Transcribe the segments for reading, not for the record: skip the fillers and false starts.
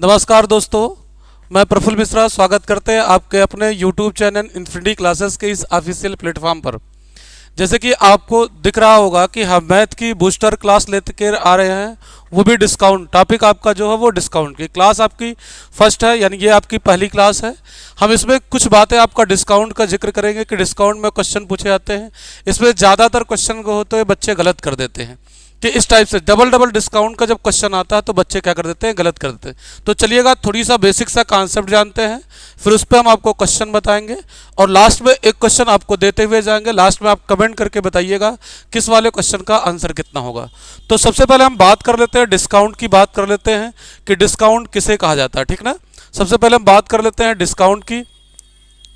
नमस्कार दोस्तों, मैं प्रफुल्ल मिश्रा स्वागत करते हैं आपके अपने YouTube चैनल इन्फिनिटी क्लासेस के इस ऑफिशियल प्लेटफॉर्म पर। जैसे कि आपको दिख रहा होगा कि हम मैथ की बूस्टर क्लास लेकर आ रहे हैं, वो भी डिस्काउंट। टॉपिक आपका जो है वो डिस्काउंट की क्लास आपकी फर्स्ट है, यानी ये आपकी पहली क्लास है। हम इसमें कुछ बातें आपका डिस्काउंट का जिक्र करेंगे कि डिस्काउंट में क्वेश्चन पूछे जाते हैं। इसमें ज़्यादातर क्वेश्चन को होते हैं बच्चे गलत कर देते हैं कि इस टाइप से डबल डिस्काउंट का जब क्वेश्चन आता है तो बच्चे क्या कर देते हैं, गलत कर देते हैं। तो चलिएगा थोड़ी सा बेसिक सा कॉन्सेप्ट जानते हैं, फिर उस पर हम आपको क्वेश्चन बताएंगे और लास्ट में एक क्वेश्चन आपको देते हुए जाएंगे। लास्ट में आप कमेंट करके बताइएगा किस वाले क्वेश्चन का आंसर कितना होगा। तो सबसे पहले हम बात कर लेते हैं, डिस्काउंट की बात कर लेते हैं कि डिस्काउंट किसे कहा जाता है, ठीक ना। सबसे पहले हम बात कर लेते हैं डिस्काउंट की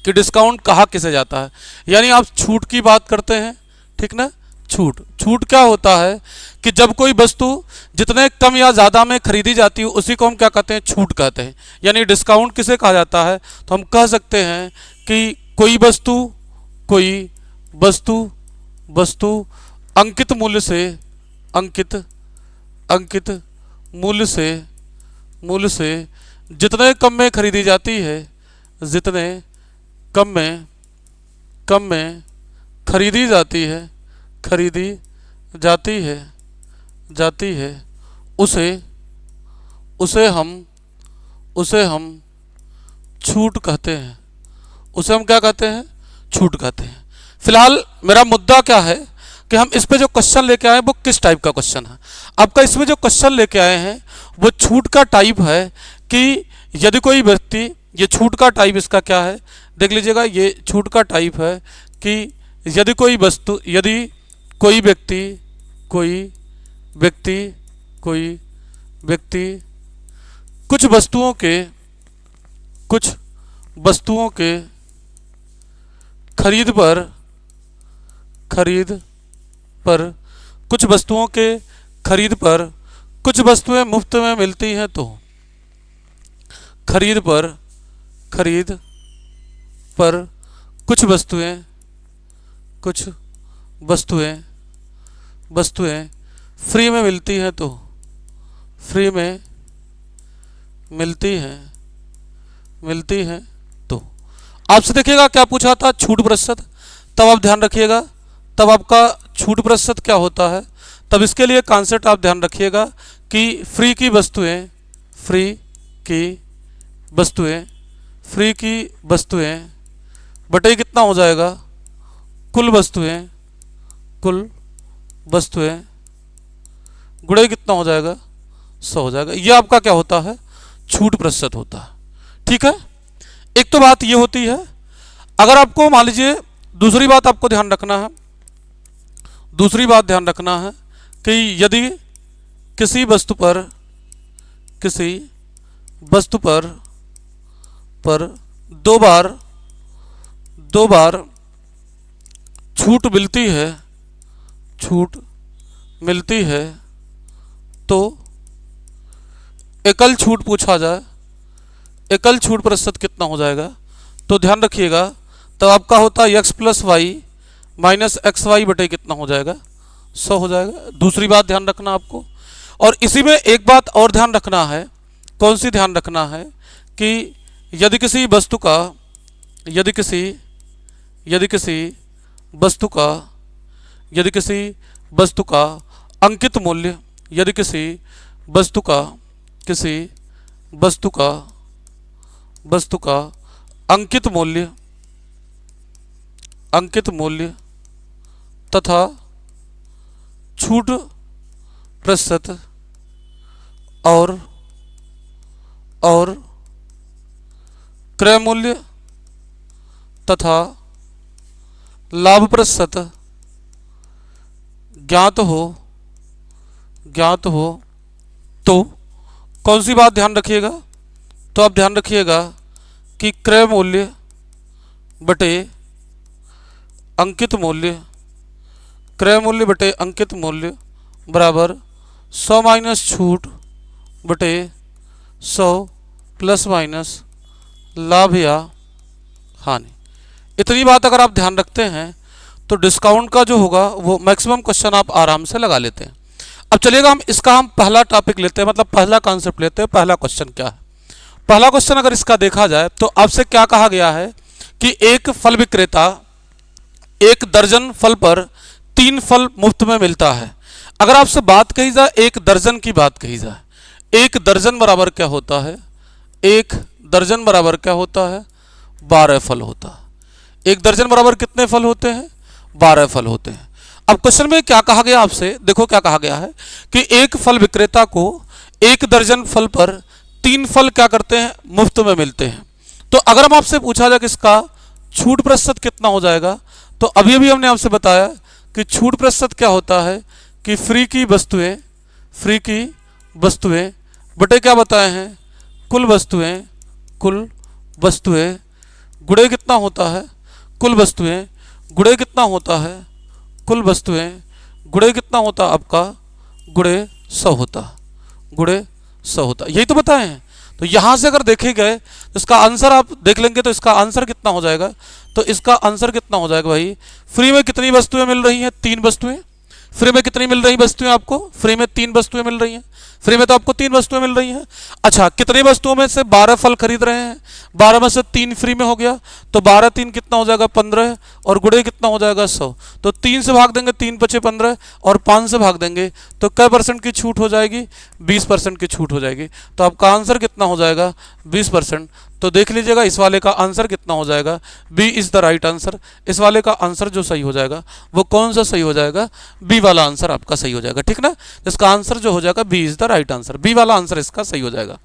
कि डिस्काउंट कहा किसे जाता है। यानी आप छूट की बात करते हैं, ठीक ना। छूट क्या होता है कि जब कोई वस्तु जितने कम या ज़्यादा में खरीदी जाती है उसी को हम क्या कहते हैं, छूट कहते हैं। यानी डिस्काउंट किसे कहा जाता है, तो हम कह सकते हैं कि कोई वस्तु अंकित मूल्य से जितने कम में खरीदी जाती है, जितने कम में खरीदी जाती है उसे हम छूट कहते हैं। उसे हम क्या कहते हैं, छूट कहते हैं। फिलहाल मेरा मुद्दा क्या है कि हम इस पे जो क्वेश्चन लेके आए हैं वो किस टाइप का क्वेश्चन है। आपका इसमें जो क्वेश्चन लेके आए हैं वो छूट का टाइप है कि यदि कोई व्यक्ति, ये छूट का टाइप इसका क्या है देख लीजिएगा। ये छूट का टाइप है कि यदि कोई व्यक्ति कुछ वस्तुओं के खरीद पर कुछ वस्तुएं मुफ्त में मिलती हैं तो खरीद पर कुछ वस्तुएं फ्री में मिलती हैं तो आपसे देखिएगा क्या पूछा था, छूट प्रतिशत। तब आप ध्यान रखिएगा, तब आपका छूट प्रतिशत क्या होता है, तब इसके लिए कॉन्सेप्ट आप ध्यान रखिएगा कि फ्री की वस्तुएं बटे कितना हो जाएगा, कुल वस्तुएं गुणे कितना हो जाएगा, 100 हो जाएगा। ये आपका क्या होता है, छूट प्रतिशत होता है, ठीक है। एक तो बात ये होती है। अगर आपको मान लीजिए दूसरी बात आपको ध्यान रखना है कि यदि किसी वस्तु पर दो बार छूट मिलती है तो एकल छूट पूछा जाए, एकल छूट प्रतिशत कितना हो जाएगा। तो ध्यान रखिएगा, तब आपका होता है x plus Y minus X Y बटे कितना हो जाएगा, 100 हो जाएगा। दूसरी बात ध्यान रखना आपको। और इसी में एक बात और ध्यान रखना है, कौन सी ध्यान रखना है कि यदि किसी वस्तु का अंकित मूल्य, यदि किसी वस्तु का अंकित मूल्य तथा छूट प्रतिशत और क्रय मूल्य तथा लाभ प्रतिशत ज्ञात हो तो कौन सी बात ध्यान रखिएगा, तो आप ध्यान रखिएगा कि क्रय मूल्य बटे अंकित मूल्य बराबर 100 माइनस छूट बटे 100 प्लस माइनस लाभ या हानि। इतनी बात अगर आप ध्यान रखते हैं तो डिस्काउंट का जो होगा वो मैक्सिमम क्वेश्चन आप आराम से लगा लेते हैं। अब चलिएगा हम पहला टॉपिक लेते हैं, मतलब पहला कॉन्सेप्ट लेते हैं। पहला क्वेश्चन क्या है, पहला क्वेश्चन अगर इसका देखा जाए तो आपसे क्या कहा गया है कि एक फल विक्रेता 1 दर्जन फल पर 3 फल मुफ्त में मिलता है। अगर आपसे बात कही जाए 1 दर्जन की बात कही जाए, 1 दर्जन बराबर क्या होता है? 1 दर्जन बराबर क्या होता है? 12 फल होता है। 1 दर्जन बराबर कितने फल होते हैं? 12 फल होते हैं। अब क्वेश्चन में क्या कहा गया आपसे, देखो क्या कहा गया है कि एक फल विक्रेता को 1 दर्जन फल पर 3 फल क्या करते हैं? मुफ्त में मिलते हैं। तो अगर हम आपसे पूछा जाए कि इसका छूट प्रतिशत कितना हो जाएगा, तो अभी अभी हमने आपसे बताया कि छूट प्रतिशत क्या होता है कि फ्री की वस्तुएं बटे क्या बताए हैं? कुल वस्तुएं गुणे कितना होता है? कुल वस्तुएं गुणे कितना होता है? कुल वस्तुएं गुणे कितना होता है आपका? गुणे 100 होता, गुणे 100 होता। यही तो बताए हैं। तो यहां से अगर देखे गए तो इसका आंसर आप देख लेंगे तो इसका आंसर कितना हो जाएगा? तो इसका आंसर कितना हो जाएगा भाई? फ्री में कितनी वस्तुएं मिल रही हैं? 3 वस्तुएं। फ्री में कितनी मिल रही वस्तुएं आपको? फ्री में 3 वस्तुएं मिल रही हैं। फ्री में तो आपको 3 वस्तुएं मिल रही हैं। अच्छा, कितनी वस्तुओं में से 12 फल खरीद रहे हैं? 12 में से 3 फ्री में हो गया, तो 12 3 कितना हो जाएगा? 15, और गुणे कितना हो जाएगा? 100। तो 3 से भाग देंगे, 3 बचे 15, और 5 से भाग देंगे तो कै % की छूट हो जाएगी? 20% की छूट हो जाएगी। तो आपका आंसर कितना हो जाएगा? 20%। तो देख लीजिएगा इस वाले का आंसर कितना हो जाएगा? B is the right answer. इस वाले का आंसर जो सही हो जाएगा वो कौन सा सही हो जाएगा? बी वाला आंसर आपका सही हो जाएगा, ठीक ना। इसका आंसर जो हो जाएगा B is the right answer, B वाला आंसर इसका सही हो जाएगा।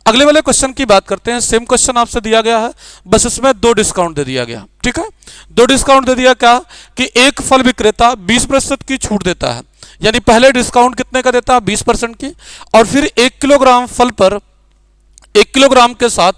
अगले वाले क्वेश्चन की बात करते हैं। सेम क्वेश्चन आपसे दिया गया है, बस इसमें 2 डिस्काउंट दे दिया गया, ठीक है। 2 डिस्काउंट दे दिया, क्या कि एक फल विक्रेता 20% की छूट देता है, यानी पहले डिस्काउंट कितने का देता है? 20% की, और फिर 1 किलोग्राम फल पर 1 किलोग्राम के साथ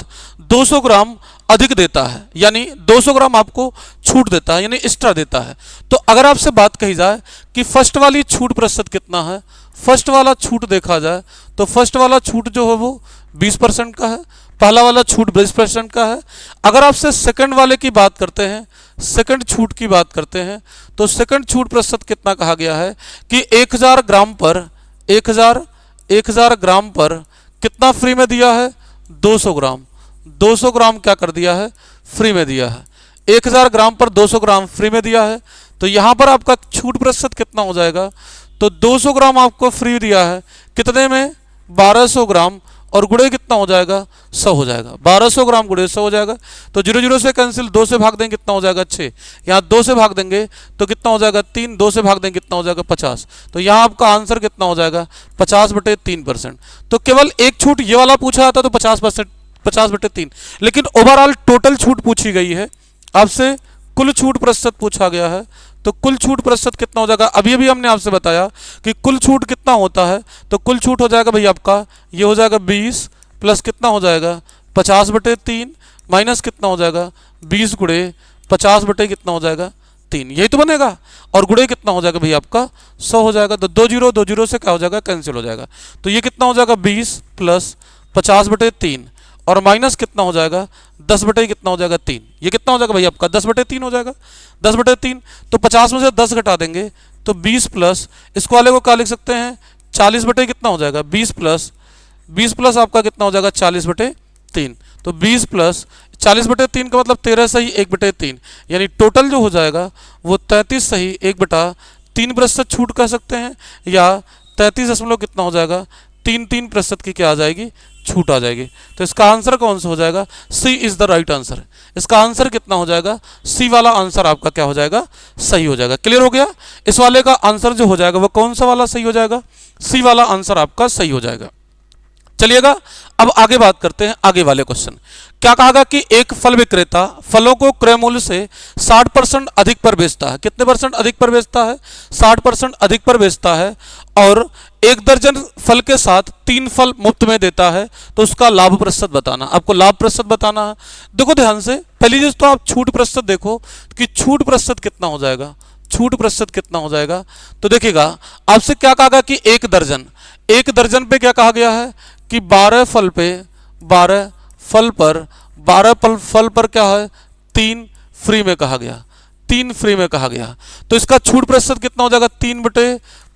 200 ग्राम अधिक देता है, यानी 200 ग्राम आपको छूट देता है, यानी एक्स्ट्रा देता है। तो अगर आपसे बात कही जाए कि फर्स्ट वाली छूट प्रतिशत कितना है, फर्स्ट वाला छूट देखा जाए तो फर्स्ट वाला छूट जो है वो 20% का है, पहला वाला छूट 20% का है। अगर आपसे सेकंड वाले की बात करते हैं, सेकंड छूट की बात करते हैं, तो सेकंड छूट प्रतिशत कितना कहा गया है कि 1000 ग्राम पर 1000 ग्राम पर कितना फ्री में दिया है? 200 ग्राम। 200 ग्राम क्या कर दिया है? फ्री में दिया है। 1000 ग्राम पर 200 ग्राम फ्री में दिया है। तो यहां पर आपका छूट प्रतिशत कितना हो जाएगा? तो 200 ग्राम आपको फ्री दिया है, कितने में? 1200 ग्राम, और गुणे कितना हो जाएगा? 100 हो जाएगा। 1200 ग्राम गुणे 100 हो जाएगा। तो 0 0 से कैंसिल, 2 से भाग देंगे कितना हो जाएगा? 6। यहाँ 2 से भाग देंगे तो कितना हो जाएगा? 3। 2 से भाग देंगे कितना हो जाएगा? 50। तो यहाँ आपका आंसर कितना हो जाएगा? 50/3%। तो केवल एक छूट ये वाला पूछा जाता तो 50/3, लेकिन ओवरऑल टोटल छूट पूछी गई है आपसे, कुल छूट प्रतिशत पूछा गया है। तो कुल छूट प्रतिशत कितना हो जाएगा? अभी अभी हमने आपसे बताया कि कुल छूट कितना होता है, तो कुल छूट हो जाएगा भाई आपका, ये हो जाएगा 20 प्लस कितना हो जाएगा? 50/3 माइनस कितना हो जाएगा? 20 गुणे 50 बटे कितना हो जाएगा? 3। यही तो बनेगा। और गुणे कितना हो जाएगा भाई आपका? 100 हो जाएगा। तो 2 0 से क्या हो जाएगा? कैंसिल हो जाएगा। तो ये कितना हो जाएगा? 20 प्लस 50/3, और माइनस कितना हो जाएगा? 10 बटे कितना हो जाएगा? 3। ये कितना हो जाएगा भाई आपका? 10/3 हो जाएगा। 10/3 तो 50 में से 10 घटा देंगे तो 20 प्लस, इसको वाले को क्या लिख सकते हैं? 40 बटे कितना हो जाएगा? 20 प्लस आपका कितना हो जाएगा? 40/3। तो 20 प्लस 40/3 का मतलब 13 सही 1/3, यानी टोटल जो हो जाएगा वो 33 सही 1/3% छूट कह सकते हैं, या 33 दशमलव कितना हो जाएगा? 3% की क्या आ जाएगी? छूट आ जाएगी। तो इसका आंसर कौन सा हो जाएगा? सी इज द राइट आंसर। इसका आंसर कितना हो जाएगा? सी वाला आंसर आपका क्या हो जाएगा? सही हो जाएगा। क्लियर हो गया? इस वाले का आंसर जो हो जाएगा वो कौन सा वाला सही हो जाएगा? सी वाला आंसर आपका सही हो जाएगा। चलिएगा अब आगे बात करते हैं आगे वाले क्वेश्चन। क्या कहा गया कि एक फल विक्रेता फलों को क्रय मूल्य से 60% अधिक पर बेचता है। कितने % अधिक पर बेचता है? 60% अधिक पर बेचता है, और 1 दर्जन फल के साथ 3 फल मुफ्त में देता है। तो उसका लाभ प्रतिशत बताना, आपको लाभ प्रतिशत बताना है। देखो ध्यान से, पहली चीज तो आप छूट प्रतिशत देखो कि छूट प्रतिशत कितना हो जाएगा? छूट प्रतिशत कितना हो जाएगा? तो देखिएगा आपसे क्या कहा गया कि 1 दर्जन पे क्या कहा गया है कि 12 फल पर क्या है? 3 फ्री में कहा गया, 3 फ्री में कहा गया। तो इसका छूट प्रतिशत कितना हो जाएगा?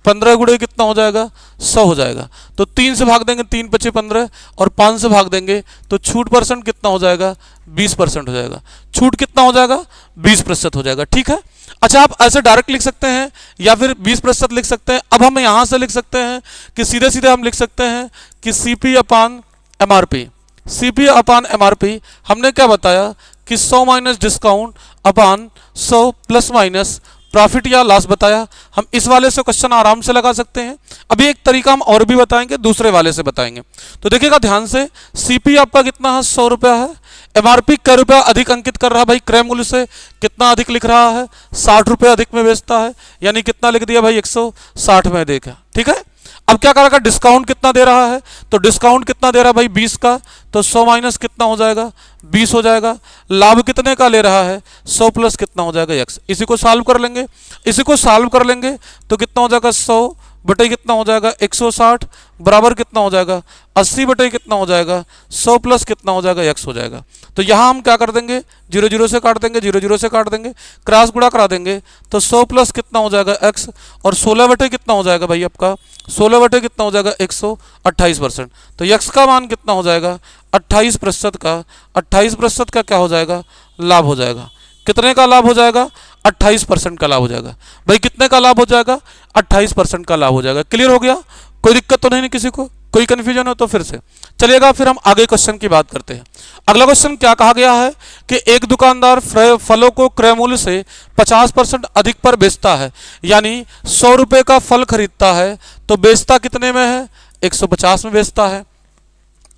15 गुणे कितना हो जाएगा 100 हो जाएगा। तो 3 से भाग देंगे 3 पचे 15 और 5 से भाग देंगे तो छूट परसेंट कितना हो जाएगा 20% हो जाएगा। छूट कितना हो जाएगा 20% हो जाएगा। ठीक है। अच्छा आप ऐसे डायरेक्ट लिख सकते हैं या फिर 20% लिख सकते हैं। अब हम यहां से लिख सकते हैं कि सीधे सीधे हम लिख सकते हैं कि CP अपान MRP। CP अपान MRP हमने क्या बताया कि 100 माइनस डिस्काउंट अपान 100 प्लस माइनस प्रॉफिट या लॉस बताया। हम इस वाले से क्वेश्चन आराम से लगा सकते हैं। अभी एक तरीका हम और भी बताएंगे, दूसरे वाले से बताएंगे। तो देखिएगा ध्यान से, CP आपका कितना है 100 रुपया है, MRP कै रुपया अधिक अंकित कर रहा है भाई, क्रय मूल्य से कितना अधिक लिख रहा है 60 रुपये अधिक में बेचता है, यानी कितना लिख दिया भाई 160 में देखा। ठीक है। अब क्या करेगा, डिस्काउंट कितना दे रहा है, तो डिस्काउंट कितना दे रहा है भाई 20 का, तो 100 माइनस कितना हो जाएगा 20 हो जाएगा। लाभ कितने का ले रहा है 100 प्लस कितना हो जाएगा x। इसी को सॉल्व कर लेंगे, इसी को सॉल्व कर लेंगे तो कितना हो जाएगा 100 बटे कितना हो जाएगा 160 बराबर कितना हो जाएगा 80 बटे कितना हो जाएगा 100 प्लस कितना हो जाएगा x हो जाएगा। तो यहाँ हम क्या कर देंगे 0 0 से काट देंगे, 0 0 से काट देंगे, क्रॉस गुणा करा देंगे तो 100 प्लस कितना हो जाएगा x और 16 बटे कितना हो जाएगा भाई आपका 16 बटे कितना हो जाएगा 128%। तो x का मान कितना हो जाएगा 28% का, 28% का क्या हो जाएगा लाभ हो जाएगा। कितने का लाभ हो जाएगा 28% का लाभ हो जाएगा भाई। कितने का लाभ हो जाएगा 28% का लाभ हो जाएगा। क्लियर हो गया, कोई दिक्कत तो नहीं किसी को, कोई कंफ्यूजन हो तो फिर से चलिएगा। फिर हम आगे क्वेश्चन की बात करते हैं। अगला क्वेश्चन क्या कहा गया है कि एक दुकानदार फलों को क्रय मूल्य से 50% अधिक पर बेचता है, यानी 100 रुपये का फल खरीदता है तो बेचता कितने में है 150 में बेचता है।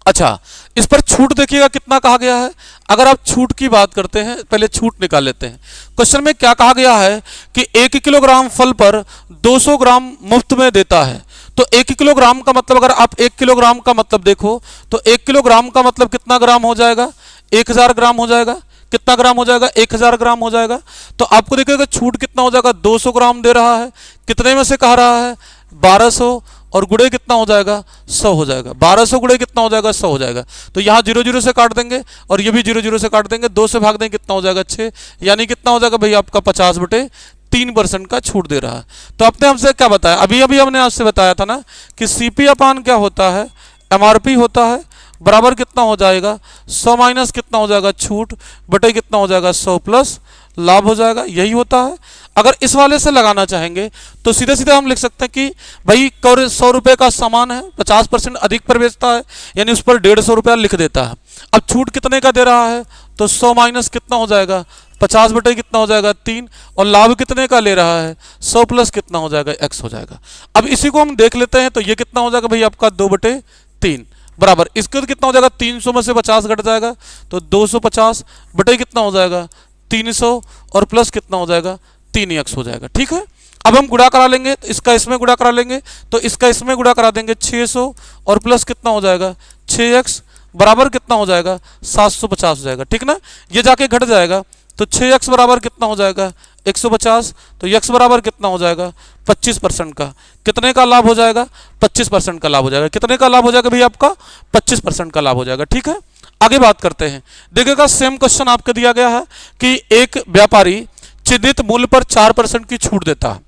अच्छा इस पर छूट देखिएगा कितना कहा गया है। अगर आप छूट की बात करते हैं, पहले छूट निकाल लेते हैं। क्वेश्चन में क्या कहा गया है कि 1 किलोग्राम फल पर 200 ग्राम मुफ्त में देता है। तो 1 किलोग्राम का मतलब, अगर आप 1 किलोग्राम का मतलब देखो तो 1 किलोग्राम का मतलब कितना ग्राम हो जाएगा 1000 ग्राम हो जाएगा। कितना ग्राम हो जाएगा 1000 ग्राम हो जाएगा। तो आपको देखिएगा छूट कितना हो जाएगा 200 ग्राम दे रहा है, कितने में से कह रहा है 1200 और गुणे कितना हो जाएगा 100 हो जाएगा। 1200 गुणे कितना हो जाएगा 100 हो जाएगा। तो यहाँ 0 0 से काट देंगे और ये भी 0 0 से काट देंगे, 2 से भाग देंगे कितना हो जाएगा 6, यानी कितना हो जाएगा भाई आपका 50 बटे 3% का छूट दे रहा है। तो आपने हमसे क्या बताया, अभी अभी हमने आपसे बताया था ना कि CP अपान क्या होता है MRP होता है, बराबर कितना हो जाएगा 100 माइनस कितना हो जाएगा छूट बटे कितना हो जाएगा 100 प्लस लाभ हो जाएगा, यही होता है। अगर इस वाले से लगाना चाहेंगे तो सीधे सीधे हम लिख सकते हैं कि भाई 100 रुपये का सामान है, 50% अधिक पर बेचता है, यानी उस पर 150 रुपया लिख देता है। अब छूट कितने का दे रहा है तो 100 माइनस कितना हो जाएगा 50 बटे कितना हो जाएगा 3, और लाभ कितने का ले रहा है 100 प्लस कितना हो जाएगा x हो जाएगा। अब इसी को हम देख लेते हैं तो ये कितना हो जाएगा भाई आपका 2 बटे 3 बराबर, इसके तो कितना हो जाएगा 300 में से 50 घट जाएगा तो 250 बटे कितना हो जाएगा 300 और प्लस कितना हो जाएगा 3x हो जाएगा। ठीक है। अब हम गुणा करा लेंगे, इसका इसमें गुणा करा लेंगे तो इसका इसमें गुणा करा देंगे 600 और प्लस कितना हो जाएगा 6x बराबर कितना हो जाएगा 750 हो जाएगा। ठीक ना, ये जाके घट जाएगा तो 6x बराबर कितना हो जाएगा 150, तो x बराबर कितना हो जाएगा 25% का। कितने का लाभ हो जाएगा 25% का लाभ हो जाएगा। कितने का लाभ हो जाएगा भाई आपका 25% का लाभ हो जाएगा। ठीक है। आगे बात करते हैं। देखिएगा सेम क्वेश्चन आपको दिया गया है कि एक व्यापारी चिन्हित मूल्य पर 4% की छूट देता है।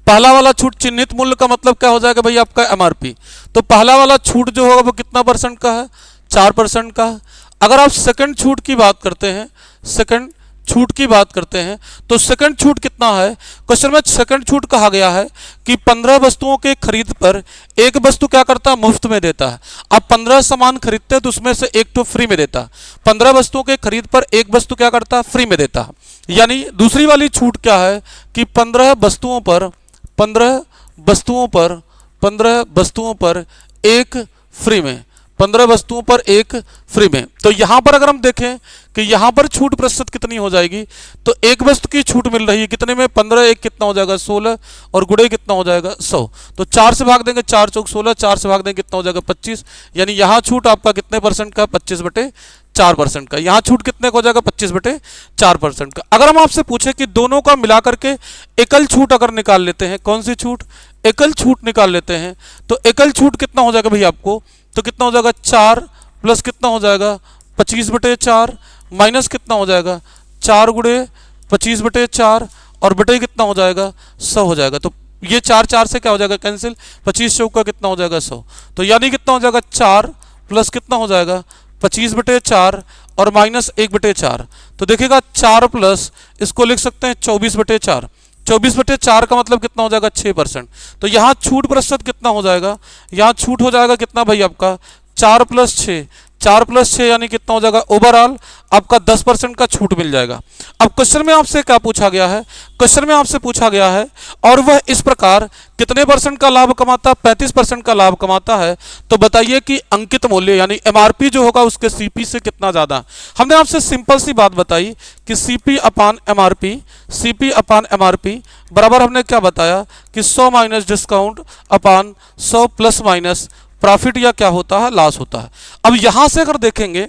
पहला वाला छूट चिन्हित मूल्य का मतलब क्या हो जाएगा भाई आपका MRP। तो पहला वाला छूट जो होगा वो कितना परसेंट का है 4% का है। अगर आप सेकंड छूट की बात करते हैं, सेकंड छूट की बात करते हैं तो सेकंड छूट कितना है, क्वेश्चन में सेकंड छूट कहा गया है कि 15 वस्तुओं के खरीद पर एक वस्तु क्या करता है मुफ्त में देता है। आप 15 सामान खरीदते हैं तो उसमें से एक तो फ्री में देता है। 15 वस्तुओं के खरीद पर एक वस्तु क्या करता है फ्री में देता है। यानी दूसरी वाली छूट क्या है कि 15 वस्तुओं पर एक फ्री में, 15 वस्तुओं पर एक फ्री में। तो यहां पर अगर हम देखें कि यहां पर छूट प्रतिशत कितनी हो जाएगी तो एक वस्तु की छूट मिल रही है कितने में 15, एक कितना हो जाएगा 16 और गुणे कितना हो जाएगा 100। तो 4 से भाग देंगे 4 चौक 16, 4 से भाग देंगे कितना हो जाएगा 25, यानी यहां छूट आपका कितने परसेंट का 25 बटे 4% का। यहाँ छूट कितने का हो जाएगा 25 बटे 4% का। अगर हम आपसे पूछे कि दोनों का मिला करके एकल छूट अगर निकाल लेते हैं, कौन सी छूट एकल छूट निकाल लेते हैं तो एकल छूट कितना हो जाएगा भाई आपको, तो कितना हो जाएगा 4 प्लस कितना हो जाएगा 25 बटे 4 माइनस कितना हो जाएगा 4 गुणे 25 बटे 4 और बटे कितना हो जाएगा 100 हो जाएगा। तो ये 4 4 से क्या हो जाएगा कैंसिल, 25 चौका कितना हो जाएगा 100। तो यानी कितना हो जाएगा 4 प्लस कितना हो जाएगा 25/4 और माइनस 1/4। तो देखिएगा 4 प्लस इसको लिख सकते हैं 24/4। 24/4 का मतलब कितना हो जाएगा 6%। तो यहाँ छूट प्रतिशत कितना हो जाएगा, यहाँ छूट हो जाएगा कितना भाई आपका 4 + 6, 4 + 6 यानी कितना हो जाएगा ओवरऑल आपका 10% का छूट मिल जाएगा। अब क्वेश्चन में आपसे क्या पूछा गया है, क्वेश्चन में आपसे पूछा गया है और वह इस प्रकार कितने % का लाभ कमाता है, 35% का लाभ कमाता है। तो बताइए कि अंकित मूल्य यानी एमआरपी जो होगा उसके सीपी से कितना ज्यादा। हमने आपसे सिंपल सी बात बताई कि सीपी अपान एमआरपी, सीपी अपान एमआरपी बराबर हमने क्या बताया कि 100 माइनस डिस्काउंट अपान 100 प्लस माइनस प्रॉफिट या क्या होता है लॉस होता है। अब यहां से अगर देखेंगे,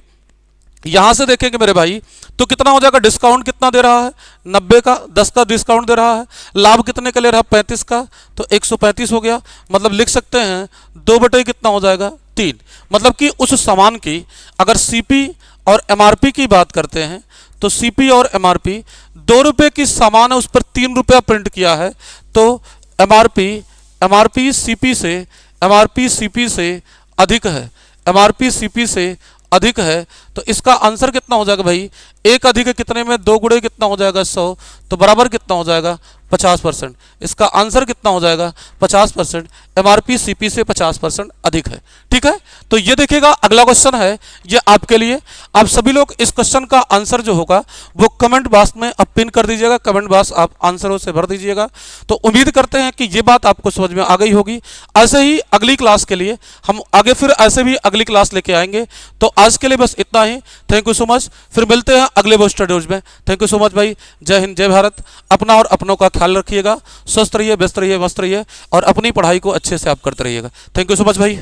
यहां से देखेंगे मेरे भाई तो कितना हो जाएगा, डिस्काउंट कितना दे रहा है 90 का, 10 का डिस्काउंट दे रहा है, लाभ कितने का ले रहा है 35 का, तो 135 हो गया। मतलब लिख सकते हैं 2 कितना हो जाएगा 3। मतलब कि उस सामान की अगर सीपी और एमआरपी की बात करते हैं तो सीपी और एमआरपी 2 रुपये की सामान है उस पर 3 रुपया प्रिंट किया है, तो एमआरपी सीपी से, एमआरपी सीपी से अधिक है, एमआरपी सीपी से अधिक है। तो इसका आंसर कितना हो जाएगा भाई, 1 अधिक कितने में 2 गुणे कितना हो जाएगा 100, तो बराबर कितना हो जाएगा 50%। इसका आंसर कितना हो जाएगा 50%, एमआरपी सीपी से 50% अधिक है। ठीक है, तो ये देखिएगा अगला क्वेश्चन है ये आपके लिए। आप सभी लोग इस क्वेश्चन का आंसर जो होगा वो कमेंट बॉक्स में आप पिन कर दीजिएगा, कमेंट बॉक्स आप आंसरों से भर दीजिएगा। तो उम्मीद करते हैं कि ये बात आपको समझ में आ गई होगी। ऐसे ही अगली क्लास के लिए हम आगे फिर ऐसे भी अगली क्लास लेके आएंगे। तो आज के लिए बस इतना ही। थैंक यू सो मच, फिर मिलते हैं अगले बूस्टर डोज में। थैंक यू सो मच भाई, जय हिंद जय भारत। अपना और अपनों का ख्याल रखिएगा, स्वस्थ रहिए, व्यस्त रहिए, मस्त रहिए और अपनी पढ़ाई को अच्छे से आप करते रहिएगा। थैंक यू सो मच भाई।